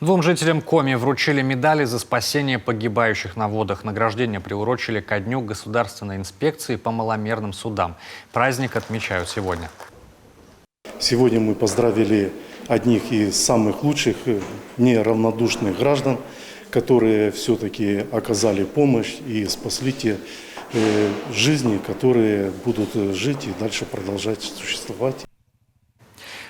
Двум жителям Коми вручили медали за спасение погибающих на водах. Награждение приурочили ко Дню Государственной инспекции по маломерным судам. Праздник отмечают сегодня. Сегодня мы поздравили одних из самых лучших, неравнодушных граждан, которые все-таки оказали помощь и спасли те жизни, которые будут жить и дальше продолжать существовать.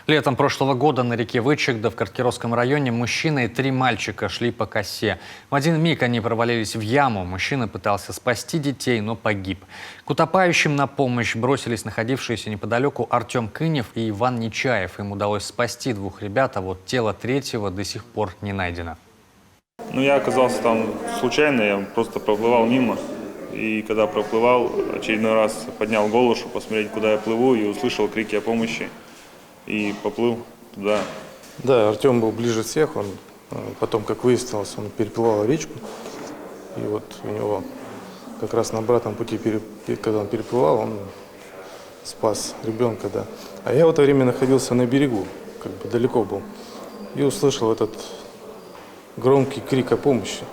Летом прошлого года на реке Вычегда в Каркеровском районе мужчина и 3 мальчика шли по косе. В один миг они провалились в яму. Мужчина пытался спасти детей, но погиб. К утопающим на помощь бросились находившиеся неподалеку Артем Кынев и Иван Нечаев. Им удалось спасти 2 ребят, а вот тело 3-го до сих пор не найдено. Я оказался там случайно, я просто проплывал мимо. И когда проплывал, очередной раз поднял голову, чтобы посмотреть, куда я плыву, и услышал крики о помощи. И поплыл туда. Да, Артем был ближе всех. Он потом, как выяснилось, он переплывал речку. И вот у него как раз на обратном пути, когда он переплывал, он спас ребенка, да. А я в это время находился на берегу, как бы далеко был. И услышал этот громкий крик о помощи.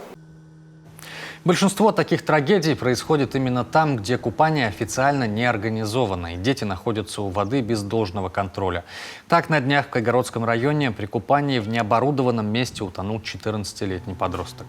Большинство таких трагедий происходит именно там, где купание официально не организовано, и дети находятся у воды без должного контроля. Так, на днях в Кайгородском районе при купании в необорудованном месте утонул 14-летний подросток.